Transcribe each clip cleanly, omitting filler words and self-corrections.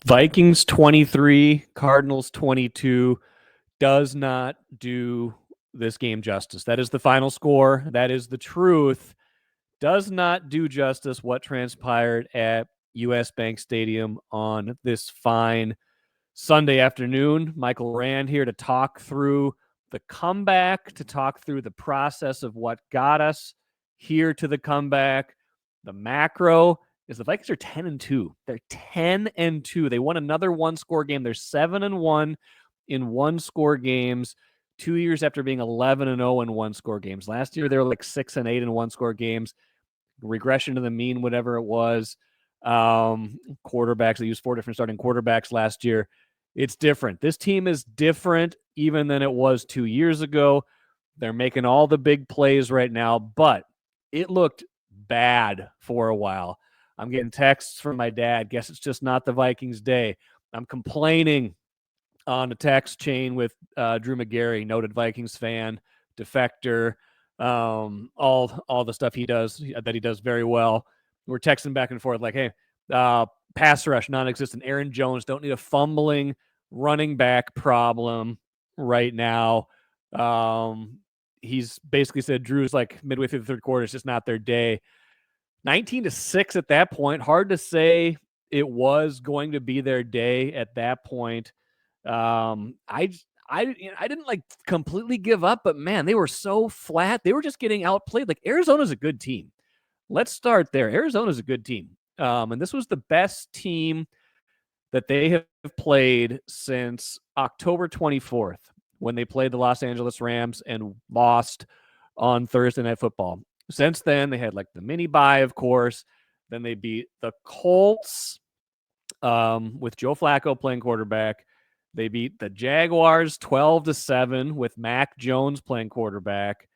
Vikings 23, Cardinals 22 does not do this game justice. That is the final score. That is the truth. Does not do justice what transpired at US Bank Stadium on this fine Sunday afternoon. Michael Rand here to talk through the comeback, to talk through the process of what got us here to the comeback. The macro is the Vikings are 10-2. They're 10-2. They won another one-score game. They're 7-1 in one-score games 2 years after being 11-0 in one-score games. Last year, they were like 6-8 in one-score games. Regression to the mean, whatever it was. Quarterbacks, they used 4 different starting quarterbacks last year. It's different. This team is different even than it was 2 years ago. They're making all the big plays right now, but it looked bad for a while. I'm getting texts from my dad. Guess it's just not the Vikings' day. I'm complaining on the text chain with Drew McGarry, noted Vikings fan, defector, all the stuff he does that he does very well. We're texting back and forth like, hey, pass rush non-existent. Aaron Jones don't need a fumbling running back problem right now. He's basically said Drew's like midway through the third quarter. It's just not their day. 19-6 at that point. Hard to say it was going to be their day at that point. I didn't like completely give up, but man, they were so flat. They were just getting outplayed. Like Arizona's a good team. Let's start there. Arizona's a good team. And this was the best team that they have played since October 24th when they played the Los Angeles Rams and lost on Thursday Night Football. Since then, they had like the mini bye, of course. Then they beat the Colts with Joe Flacco playing quarterback. They beat the Jaguars 12-7 with Mac Jones playing quarterback.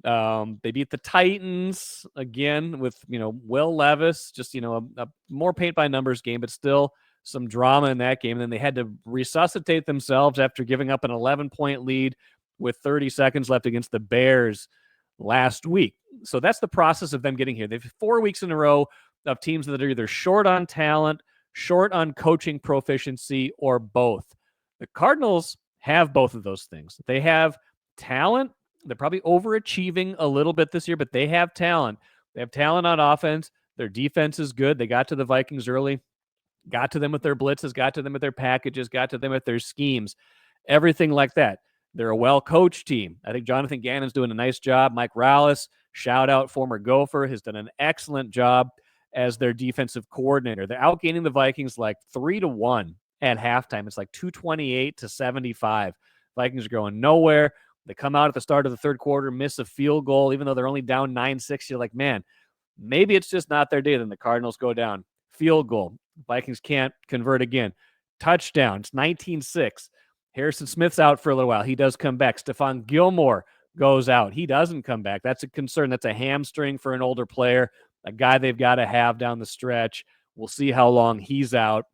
They beat the Titans again with, Will Levis, just, a more paint by numbers game, but still some drama in that game. And then they had to resuscitate themselves after giving up an 11-point lead with 30 seconds left against the Bears last week. So that's the process of them getting here. They've 4 weeks in a row of teams that are either short on talent, short on coaching proficiency, or both. The Cardinals have both of those things. They have talent. They're probably overachieving a little bit this year, but they have talent. They have talent on offense. Their defense is good. They got to the Vikings early, got to them with their blitzes, got to them with their packages, got to them with their schemes, everything like that. They're a well-coached team. I think Jonathan Gannon's doing a nice job. Mike Rallis, shout out former Gopher, has done an excellent job as their defensive coordinator. They're outgaining the Vikings like 3-1 at halftime. It's like 228-75. Vikings are going nowhere. They come out at the start of the third quarter, miss a field goal, even though they're only down 9-6. You're like, man, maybe it's just not their day. Then the Cardinals go down. Field goal. Vikings can't convert again. Touchdown. It's 19-6. Harrison Smith's out for a little while. He does come back. Stephon Gilmore goes out. He doesn't come back. That's a concern. That's a hamstring for an older player, a guy they've got to have down the stretch. We'll see how long he's out.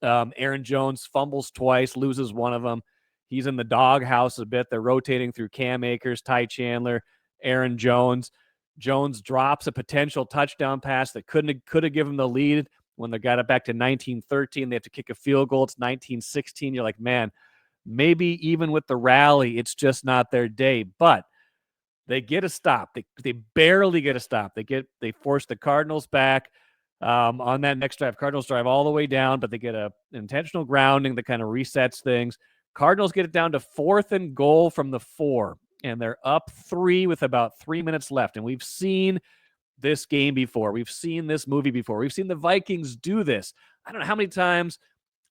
Aaron Jones fumbles twice, loses one of them. He's in the doghouse a bit. They're rotating through Cam Akers, Ty Chandler, Aaron Jones. Jones drops a potential touchdown pass that could have given them the lead when they got it back to 19-13. They have to kick a field goal. It's 19-16. You're like, man, maybe even with the rally, it's just not their day. But they get a stop. They barely get a stop. They force the Cardinals back on that next drive. Cardinals drive all the way down, but they get an intentional grounding that kind of resets things. Cardinals get it down to 4th and goal from the 4, and they're up 3 with about 3 minutes left. And we've seen this game before. We've seen this movie before. We've seen the Vikings do this. I don't know how many times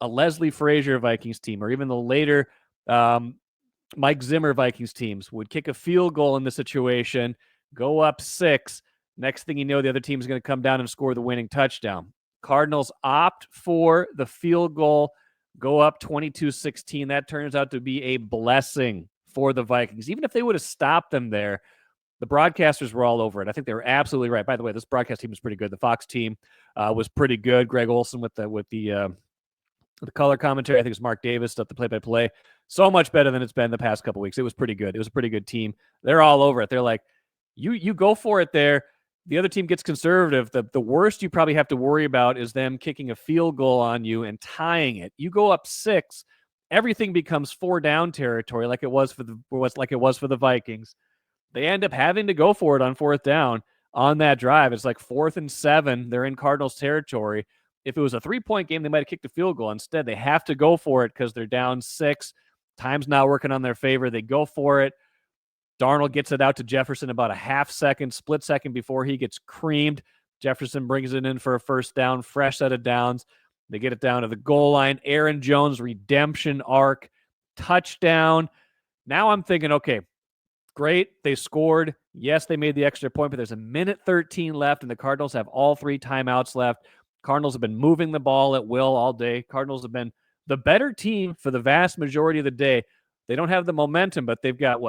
a Leslie Frazier Vikings team, or even the later Mike Zimmer Vikings teams, would kick a field goal in this situation, go up 6. Next thing you know, the other team is going to come down and score the winning touchdown. Cardinals opt for the field goal, go up 22-16. That turns out to be a blessing for the Vikings. Even if they would have stopped them there, the broadcasters were all over it. I think they were absolutely right. By the way, this broadcast team was pretty good. The Fox team was pretty good. Greg Olson with the color commentary. I think it was Mark Davis stuff, the play-by-play. So much better than it's been the past couple weeks. It was pretty good. It was a pretty good team. They're all over it. They're like, you go for it there. the other team gets conservative, the worst you probably have to worry about is them kicking a field goal on you and tying it. You go up 6, everything becomes 4 down territory like it was for the Vikings. They end up having to go for it on 4th down on that drive. It's like 4th and 7. They're in Cardinals territory. If it was a 3-point game, they might have kicked a field goal. Instead, they have to go for it because they're down 6. Time's not working on their favor. They go for it. Darnold gets it out to Jefferson about a split second before he gets creamed. Jefferson brings it in for a first down, fresh set of downs. They get it down to the goal line. Aaron Jones, redemption arc, touchdown. Now I'm thinking, okay, great. They scored. Yes, they made the extra point, but there's a minute 13 left, and the Cardinals have all 3 timeouts left. Cardinals have been moving the ball at will all day. Cardinals have been the better team for the vast majority of the day. They don't have the momentum, but they've got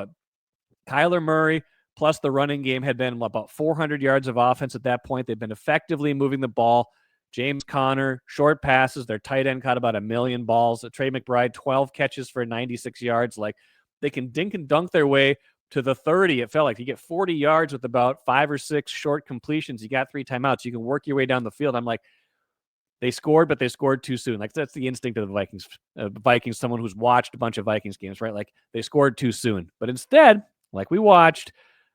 Kyler Murray plus the running game had been about 400 yards of offense at that point. They've been effectively moving the ball. James Conner, short passes. Their tight end caught about 1 million balls. Trey McBride, 12 catches for 96 yards. Like, they can dink and dunk their way to the 30. It felt like you get 40 yards with about 5 or 6 short completions. You got 3 timeouts. You can work your way down the field. I'm like, they scored, but they scored too soon. Like, that's the instinct of the Vikings. Vikings, someone who's watched a bunch of Vikings games, right? Like, they scored too soon. But instead, like we watched,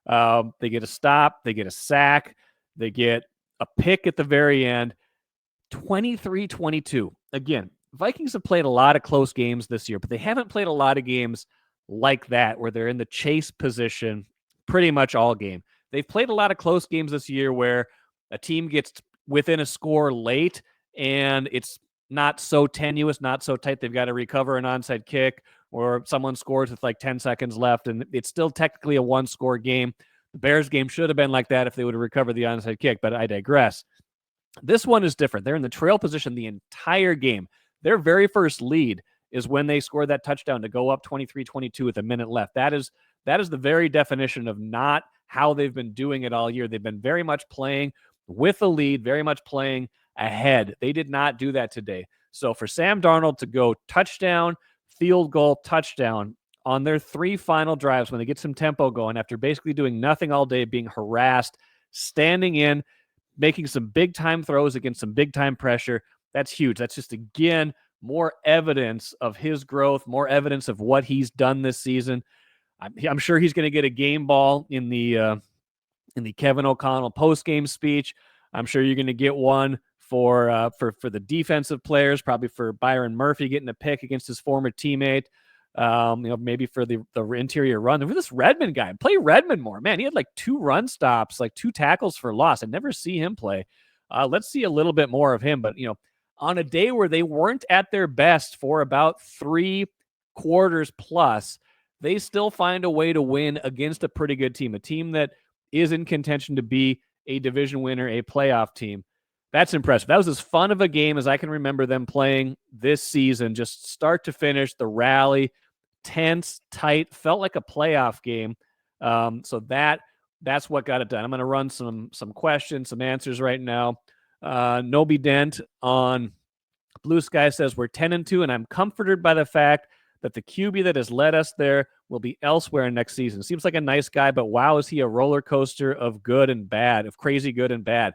they get a stop, they get a sack, they get a pick at the very end, 23-22. Again, Vikings have played a lot of close games this year, but they haven't played a lot of games like that where they're in the chase position pretty much all game. They've played a lot of close games this year where a team gets within a score late and it's not so tenuous, not so tight. They've got to recover an onside kick, or someone scores with like 10 seconds left, and it's still technically a 1-score game. The Bears game should have been like that if they would have recovered the onside kick, but I digress. This one is different. They're in the trail position the entire game. Their very first lead is when they scored that touchdown to go up 23-22 with a minute left. That is the very definition of not how they've been doing it all year. They've been very much playing with a lead, very much playing ahead. They did not do that today. So for Sam Darnold to go touchdown, field goal, touchdown on their 3 final drives when they get some tempo going after basically doing nothing all day, being harassed, standing in, making some big-time throws against some big-time pressure, that's huge. That's just, again, more evidence of his growth, more evidence of what he's done this season. I'm sure he's going to get a game ball in the Kevin O'Connell post-game speech. I'm sure you're going to get one for the defensive players, probably for Byron Murphy getting a pick against his former teammate. Maybe for the interior run. For this Redmond guy, play Redmond more. Man, he had like 2 run stops, like 2 tackles for loss. I never see him play. Let's see a little bit more of him. But, on a day where they weren't at their best for about 3 quarters plus, they still find a way to win against a pretty good team, a team that is in contention to be a division winner, a playoff team. That's impressive. That was as fun of a game as I can remember them playing this season, just start to finish, the rally, tense, tight, felt like a playoff game. So that's what got it done. I'm going to run some questions, some answers right now. Noby Dent on Blue Sky says, we're 10-2, and I'm comforted by the fact that the QB that has led us there will be elsewhere next season. Seems like a nice guy, but wow, is he a roller coaster of good and bad, of crazy good and bad.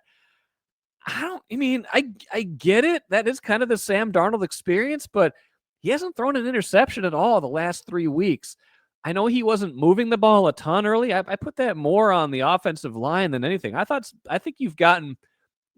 I get it. That is kind of the Sam Darnold experience, but he hasn't thrown an interception at all the last 3 weeks. I know he wasn't moving the ball a ton early. I put that more on the offensive line than anything. I think you've gotten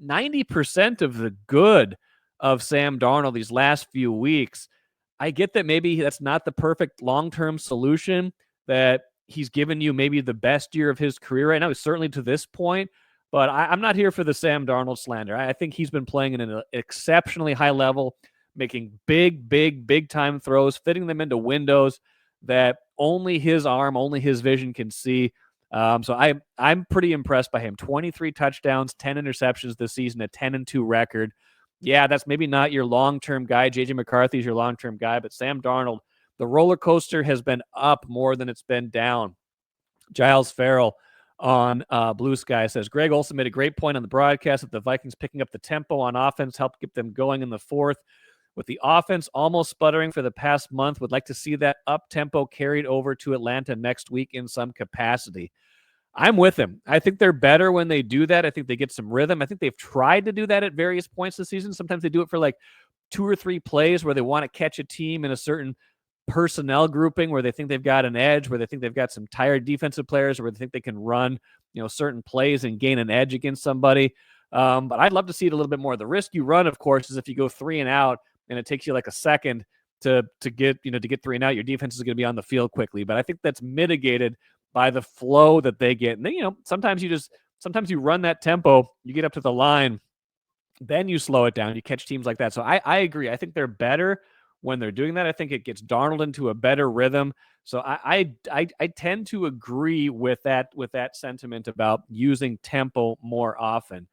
90% of the good of Sam Darnold these last few weeks. I get that maybe that's not the perfect long-term solution, that he's given you maybe the best year of his career right now, certainly to this point. But I'm not here for the Sam Darnold slander. I think he's been playing at an exceptionally high level, making big time throws, fitting them into windows that only his arm, only his vision can see. So I'm pretty impressed by him. 23 touchdowns, 10 interceptions this season, a 10-2 record. Yeah, that's maybe not your long-term guy. J.J. McCarthy's your long-term guy, but Sam Darnold, the roller coaster has been up more than it's been down. Giles Farrell on Blue Sky says, Greg Olsen made a great point on the broadcast that the Vikings picking up the tempo on offense helped get them going in the 4th. With the offense almost sputtering for the past month, would like to see that up-tempo carried over to Atlanta next week in some capacity. I'm with him. I think they're better when they do that. I think they get some rhythm. I think they've tried to do that at various points this season. Sometimes they do it for like 2 or 3 plays where they want to catch a team in a certain personnel grouping where they think they've got an edge, where they think they've got some tired defensive players, where they think they can run, certain plays and gain an edge against somebody. But I'd love to see it a little bit more. The risk you run, of course, is if you go 3 and out and it takes you like a second to get 3 and out, your defense is going to be on the field quickly. But I think that's mitigated by the flow that they get. And then, sometimes you run that tempo, you get up to the line, then you slow it down, you catch teams like that. So I agree. I think they're better when they're doing that. I think it gets Darnold into a better rhythm. So I tend to agree with that sentiment about using tempo more often.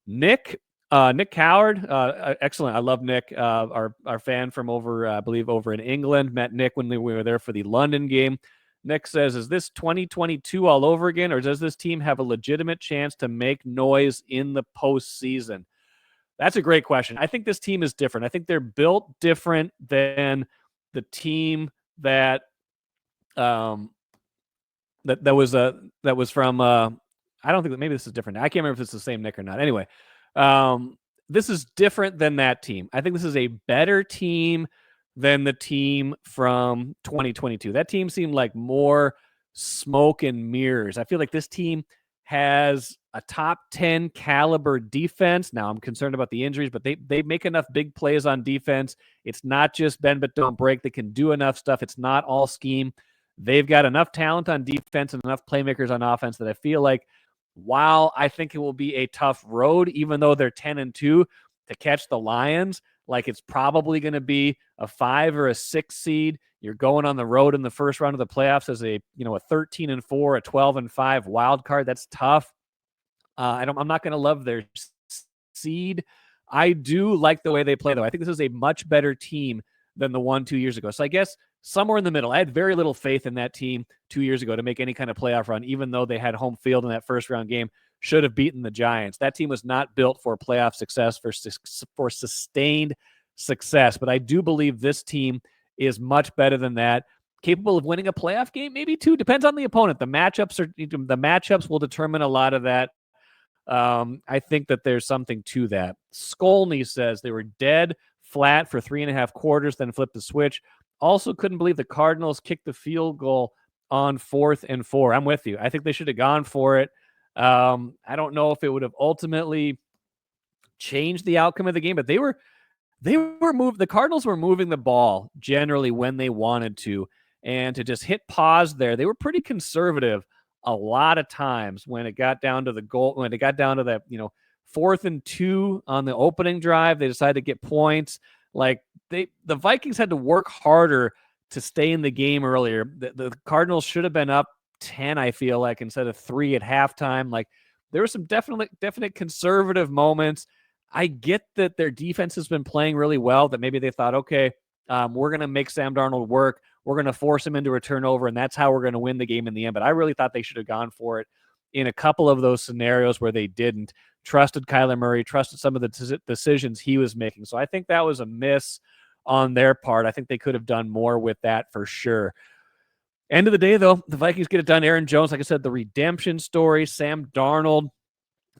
Nick Coward, excellent. I love Nick, our fan from over, I believe, over in England. Met Nick when we were there for the London game. Nick says, is this 2022 all over again, or does this team have a legitimate chance to make noise in the postseason? That's a great question. I think this team is different. I think they're built different than the team that that was from I don't think that maybe this is different. I can't remember if it's the same Nick or not. Anyway, this is different than that team. I think this is a better team than the team from 2022. That team seemed like more smoke and mirrors. I feel like this team has a top 10 caliber defense. Now I'm concerned about the injuries, but they make enough big plays on defense. It's not just bend but don't break. They can do enough stuff. It's not all scheme. They've got enough talent on defense and enough playmakers on offense that I feel like, while I think it will be a tough road, even though they're 10-2, to catch the Lions, like it's probably going to be a 5 or a 6 seed. You're going on the road in the first round of the playoffs as a 13-4, a 12-5 wild card. That's tough. I'm not going to love their seed. I do like the way they play, though. I think this is a much better team than the one 2 years ago. So I guess somewhere in the middle. I had very little faith in that team 2 years ago to make any kind of playoff run, even though they had home field in that first round game. Should have beaten the Giants. That team was not built for playoff success, for sustained success. But I do believe this team is much better than that. Capable of winning a playoff game, maybe 2. Depends on the opponent. The matchups will determine a lot of that. I think that there's something to that. Skolny says they were dead flat for 3.5 quarters, then flipped the switch. Also couldn't believe the Cardinals kicked the field goal on 4th and 4. I'm with you. I think they should have gone for it. I don't know if it would have ultimately changed the outcome of the game, but the Cardinals were moving the ball generally when they wanted to, and to just hit pause there, they were pretty conservative a lot of times when it got down to the goal, when it got down to that, 4th and 2 on the opening drive. They decided to get points. Like the Vikings had to work harder to stay in the game earlier. The Cardinals should have been up 10, I feel like, instead of 3 at halftime. Like there were some definite conservative moments. I get that their defense has been playing really well, that maybe they thought, okay, we're going to make Sam Darnold work. We're going to force him into a turnover, and that's how we're going to win the game in the end. But I really thought they should have gone for it in a couple of those scenarios where they didn't. Trusted Kyler Murray, trusted some of the decisions he was making. So I think that was a miss on their part. I think they could have done more with that for sure. End of the day, though, the Vikings get it done. Aaron Jones, like I said, the redemption story. Sam Darnold,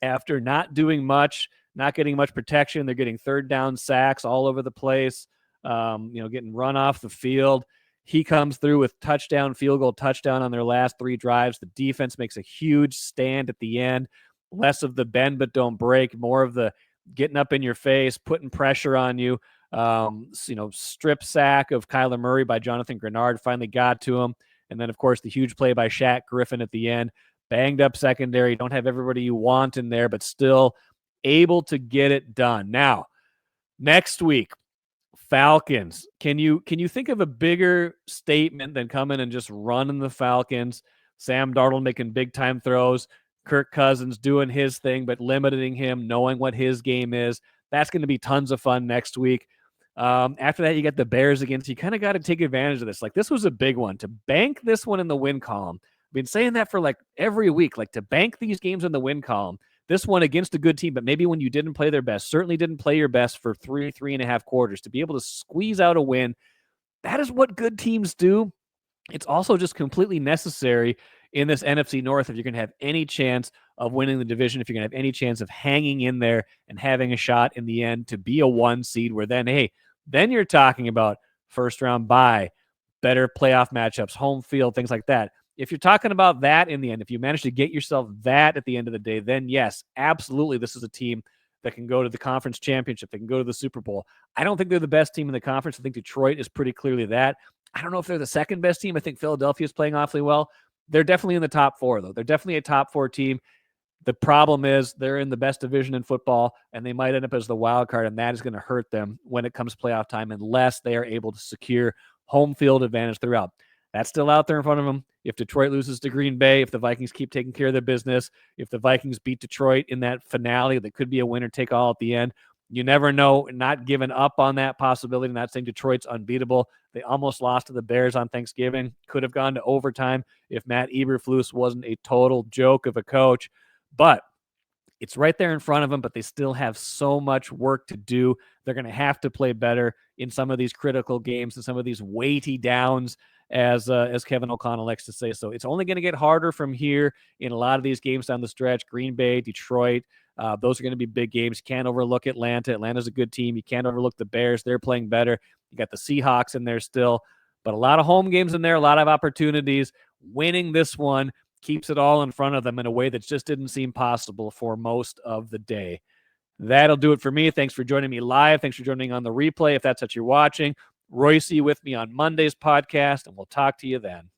after not doing much, not getting much protection, they're getting third down sacks all over the place, getting run off the field. He comes through with touchdown, field goal, touchdown on their last 3 drives. The defense makes a huge stand at the end. Less of the bend but don't break, more of the getting up in your face, putting pressure on you. Strip sack of Kyler Murray by Jonathan Grenard finally got to him. And then, of course, the huge play by Shaq Griffin at the end. Banged up secondary. Don't have everybody you want in there, but still able to get it done. Now, next week, Falcons. Can you think of a bigger statement than coming and just running the Falcons? Sam Darnold making big-time throws. Kirk Cousins doing his thing, but limiting him, knowing what his game is. That's going to be tons of fun next week. After that, you get the Bears against. You kind of got to take advantage of this. Like, this was a big one. To bank this one in the win column. I've been saying that for like every week. Like, to bank these games in the win column. This one against a good team, but maybe when you didn't play their best, certainly didn't play your best for 3.5 quarters, to be able to squeeze out a win. That is what good teams do. It's also just completely necessary in this NFC North, if you're going to have any chance of winning the division, if you're going to have any chance of hanging in there and having a shot in the end to be a 1 seed, where then, hey, then you're talking about first round bye, better playoff matchups, home field, things like that. If you're talking about that in the end, if you manage to get yourself that at the end of the day, then yes, absolutely, this is a team that can go to the conference championship. They can go to the Super Bowl. I don't think they're the best team in the conference. I think Detroit is pretty clearly that. I don't know if they're the second best team. I think Philadelphia is playing awfully well. They're definitely in the top 4, though. They're definitely a top 4 team. The problem is they're in the best division in football, and they might end up as the wild card, and that is going to hurt them when it comes playoff time unless they are able to secure home field advantage throughout. That's still out there in front of them. If Detroit loses to Green Bay, if the Vikings keep taking care of their business, if the Vikings beat Detroit in that finale that could be a winner-take-all at the end, you never know. Not giving up on that possibility, not saying Detroit's unbeatable. They almost lost to the Bears on Thanksgiving. Could have gone to overtime if Matt Eberflus wasn't a total joke of a coach. But it's right there in front of them, but they still have so much work to do. They're going to have to play better in some of these critical games and some of these weighty downs, as Kevin O'Connell likes to say. So it's only going to get harder from here in a lot of these games down the stretch. Green Bay, Detroit, those are going to be big games. You can't overlook Atlanta. Atlanta's a good team. You can't overlook the Bears. They're playing better. You got the Seahawks in there still, but a lot of home games in there, a lot of opportunities. Winning this one keeps it all in front of them in a way that just didn't seem possible for most of the day. That'll do it for me. Thanks for joining me live. Thanks for joining on the replay if that's what you're watching. Royce with me on Monday's podcast, and we'll talk to you then.